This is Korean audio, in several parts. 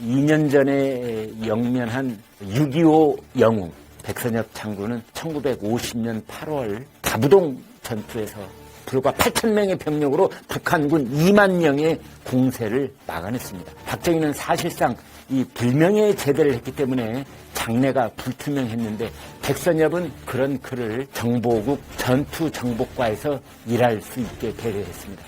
2년 전에 영면한 6.25 영웅 백선엽 장군은 1950년 8월 다부동 전투에서 불과 8,000명의 병력으로 북한군 2만 명의 공세를 막아냈습니다. 박정희는 사실상 이 불명예의 제대를 했기 때문에 장래가 불투명했는데 백선엽은 그런 그를 정보국 전투정복과에서 일할 수 있게 배려했습니다.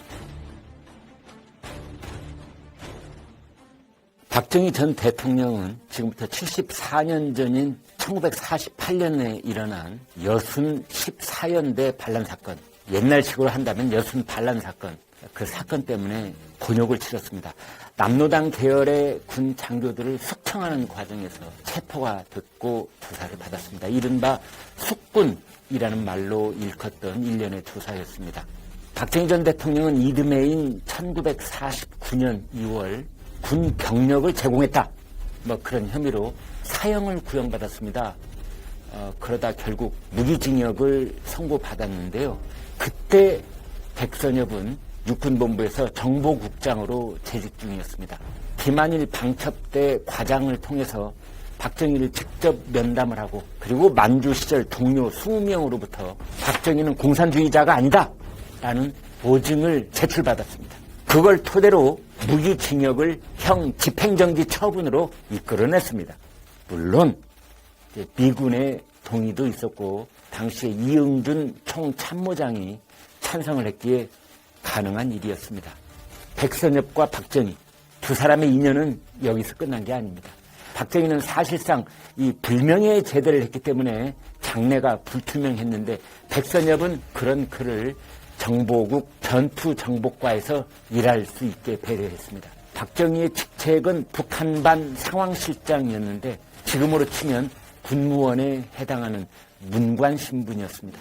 박정희 전 대통령은 지금부터 74년 전인 1948년에 일어난 여순 14연대 반란 사건, 옛날식으로 한다면 여순 반란 사건, 그 사건 때문에 곤욕을 치렀습니다. 남노당 계열의 군 장교들을 숙청하는 과정에서 체포가 됐고 조사를 받았습니다. 이른바 숙군이라는 말로 일컫던 일련의 조사였습니다. 박정희 전 대통령은 이듬해인 1949년 2월 군 병력을 제공했다, 그런 혐의로 사형을 구형받았습니다. 그러다 결국 무기징역을 선고받았는데요. 그때 백선엽은 육군본부에서 정보국장으로 재직 중이었습니다. 김한일 방첩대 과장을 통해서 박정희를 직접 면담을 하고, 그리고 만주 시절 동료 20명으로부터 박정희는 공산주의자가 아니다 라는 보증을 제출받았습니다. 그걸 토대로 무기징역을 형 집행정지 처분으로 이끌어냈습니다. 물론 미군의 동의도 있었고 당시에 이응준 총참모장이 찬성을 했기에 가능한 일이었습니다. 백선엽과 박정희 두 사람의 인연은 여기서 끝난 게 아닙니다. 박정희는 사실상 이 불명예의 제대를 했기 때문에 장래가 불투명했는데 백선엽은 그런 그를 정보국 전투정복과에서 일할 수 있게 배려했습니다. 박정희의 직책은 북한반 상황실장이었는데 지금으로 치면 군무원에 해당하는 문관 신분이었습니다.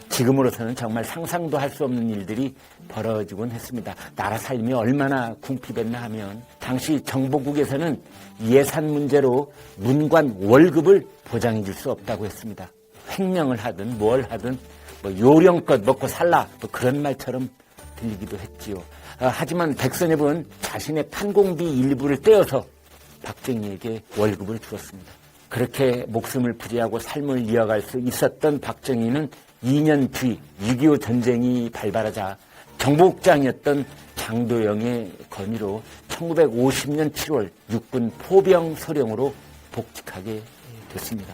지금으로서는 정말 상상도 할 수 없는 일들이 벌어지곤 했습니다. 나라 살림이 얼마나 궁핍했나 하면 당시 정보국에서는 예산 문제로 문관 월급을 보장해 줄 수 없다고 했습니다. 횡령을 하든 뭘 하든 요령껏 먹고 살라 그런 말처럼 들리기도 했지요. 하지만 백선엽은 자신의 판공비 일부를 떼어서 박정희에게 월급을 주었습니다. 그렇게 목숨을 부지하고 삶을 이어갈 수 있었던 박정희는 2년 뒤 6.25 전쟁이 발발하자 정보국장이었던 장도영의 건의로 1950년 7월 육군 포병 소령으로 복직하게 됐습니다.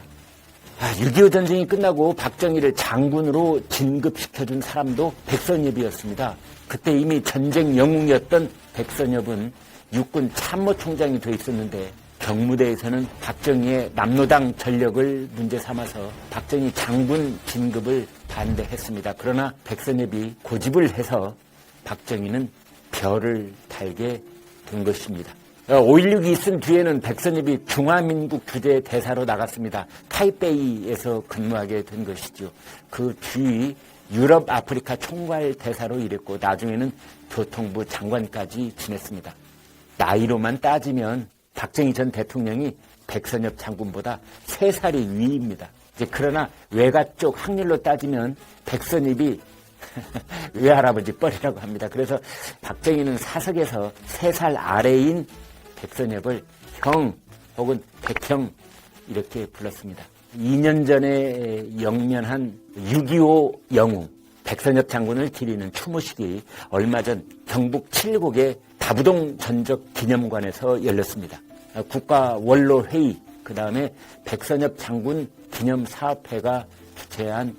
6.25 전쟁이 끝나고 박정희를 장군으로 진급시켜준 사람도 백선엽이었습니다. 그때 이미 전쟁 영웅이었던 백선엽은 육군 참모총장이 돼 있었는데 경무대에서는 박정희의 남노당 전력을 문제 삼아서 박정희 장군 진급을 반대했습니다. 그러나 백선엽이 고집을 해서 박정희는 별을 달게 된 것입니다. 5.16이 있은 뒤에는 백선엽이 중화민국 주재 대사로 나갔습니다. 타이베이에서 근무하게 된 것이죠. 그 뒤 유럽 아프리카 총괄 대사로 일했고 나중에는 교통부 장관까지 지냈습니다. 나이로만 따지면 박정희 전 대통령이 백선엽 장군보다 3살이 위입니다. 그러나 외가 쪽 확률로 따지면 백선엽이 외할아버지 뻘이라고 합니다. 그래서 박정희는 사석에서 3살 아래인 백선엽을 형 혹은 백형 이렇게 불렀습니다. 2년 전에 영면한 6.25 영웅 백선엽 장군을 기리는 추모식이 얼마 전 경북 칠곡의 다부동 전적 기념관에서 열렸습니다. 국가 원로 회의, 그 다음에 백선엽 장군 기념사업회가 주최한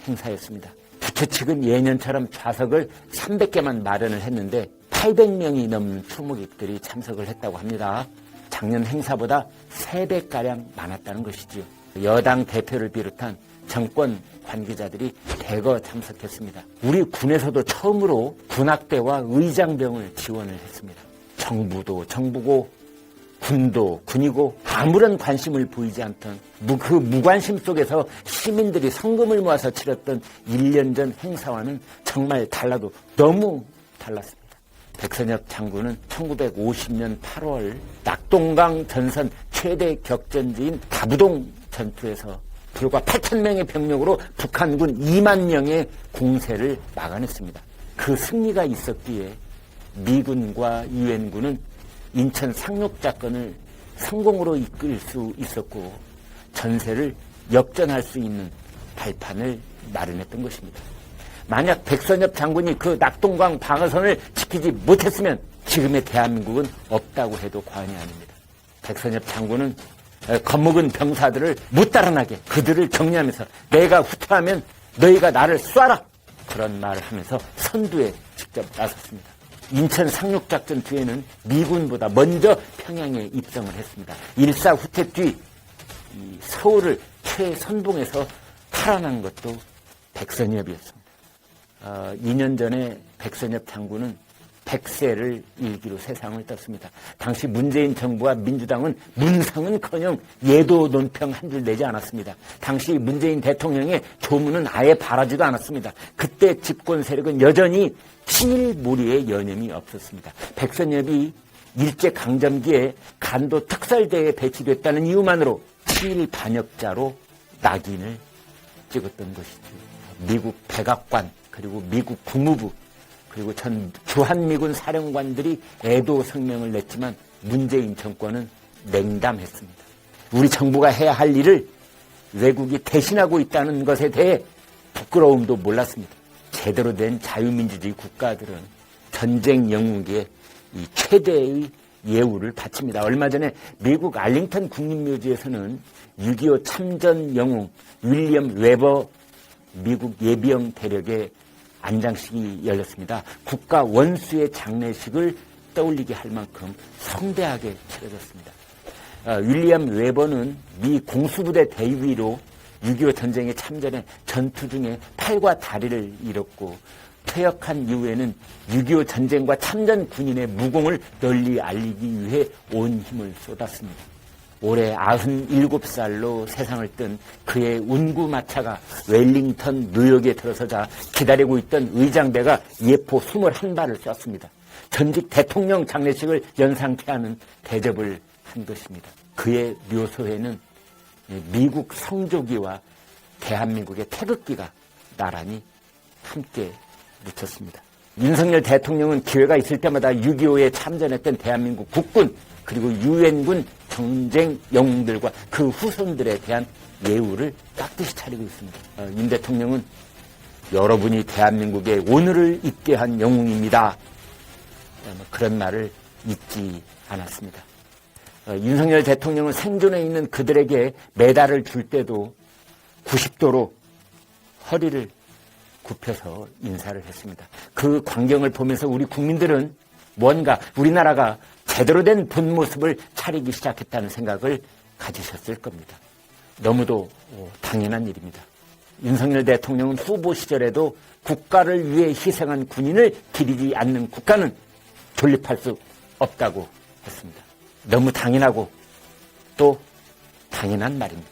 행사였습니다. 부처 측은 예년처럼 좌석을 300개만 마련을 했는데 800명이 넘는 추모객들이 참석을 했다고 합니다. 작년 행사보다 3배가량 많았다는 것이지요. 여당 대표를 비롯한 정권 관계자들이 대거 참석했습니다. 우리 군에서도 처음으로 군악대와 의장병을 지원을 했습니다. 정부도 정부고 군도 군이고 아무런 관심을 보이지 않던 그 무관심 속에서 시민들이 성금을 모아서 치렀던 1년 전 행사와는 정말 달라도 너무 달랐습니다. 백선엽 장군은 1950년 8월 낙동강 전선 최대 격전지인 다부동 전투에서 불과 8,000명의 병력으로 북한군 2만 명의 공세를 막아냈습니다. 그 승리가 있었기에 미군과 유엔군은 인천 상륙작전을 성공으로 이끌 수 있었고 전세를 역전할 수 있는 발판을 마련했던 것입니다. 만약 백선엽 장군이 그 낙동강 방어선을 지키지 못했으면 지금의 대한민국은 없다고 해도 과언이 아닙니다. 백선엽 장군은 겁먹은 병사들을 못 달아나게 그들을 격려하면서 내가 후퇴하면 너희가 나를 쏴라, 그런 말을 하면서 선두에 직접 나섰습니다. 인천 상륙작전 뒤에는 미군보다 먼저 평양에 입성을 했습니다. 일사 후퇴 뒤 서울을 최선봉에서 탈환한 것도 백선엽이었습니다. 2년 전에 백선엽 장군은 100세를 일기로 세상을 떴습니다. 당시 문재인 정부와 민주당은 문상은커녕 예도 논평 한 줄 내지 않았습니다. 당시 문재인 대통령의 조문은 아예 바라지도 않았습니다. 그때 집권 세력은 여전히 친일몰이에 여념이 없었습니다. 백선엽이 일제강점기에 간도 특설대에 배치됐다는 이유만으로 친일 반역자로 낙인을 찍었던 것이죠. 미국 백악관, 그리고 미국 국무부, 그리고 전 주한미군 사령관들이 애도 성명을 냈지만 문재인 정권은 냉담했습니다. 우리 정부가 해야 할 일을 외국이 대신하고 있다는 것에 대해 부끄러움도 몰랐습니다. 제대로 된 자유민주주의 국가들은 전쟁 영웅기에 이 최대의 예우를 바칩니다. 얼마 전에 미국 알링턴 국립묘지에서는 6.25 참전 영웅 윌리엄 웨버 미국 예비영 대령의 안장식이 열렸습니다. 국가 원수의 장례식을 떠올리게 할 만큼 성대하게 치러졌습니다. 윌리엄 웨버는 미 공수부대 대위로 6.25 전쟁에 참전해 전투 중에 팔과 다리를 잃었고 퇴역한 이후에는 6.25 전쟁과 참전 군인의 무공을 널리 알리기 위해 온 힘을 쏟았습니다. 올해 97살로 세상을 뜬 그의 운구마차가 웰링턴 뉴욕에 들어서자 기다리고 있던 의장대가 예포 21발을 쐈습니다. 전직 대통령 장례식을 연상케 하는 대접을 한 것입니다. 그의 묘소에는 미국 성조기와 대한민국의 태극기가 나란히 함께 묻혔습니다. 윤석열 대통령은 기회가 있을 때마다 6.25에 참전했던 대한민국 국군 그리고 유엔군 전쟁 영웅들과 그 후손들에 대한 예우를 깍듯이 차리고 있습니다. 윤 대통령은 여러분이 대한민국의 오늘을 있게 한 영웅입니다. 그런 말을 잊지 않았습니다. 윤석열 대통령은 생존해 있는 그들에게 메달을 줄 때도 90도로 허리를 굽혀서 인사를 했습니다. 그 광경을 보면서 우리 국민들은 뭔가 우리나라가 제대로 된 본 모습을 차리기 시작했다는 생각을 가지셨을 겁니다. 너무도 당연한 일입니다. 윤석열 대통령은 후보 시절에도 국가를 위해 희생한 군인을 기리지 않는 국가는 존립할 수 없다고 했습니다. 너무 당연하고 또 당연한 말입니다.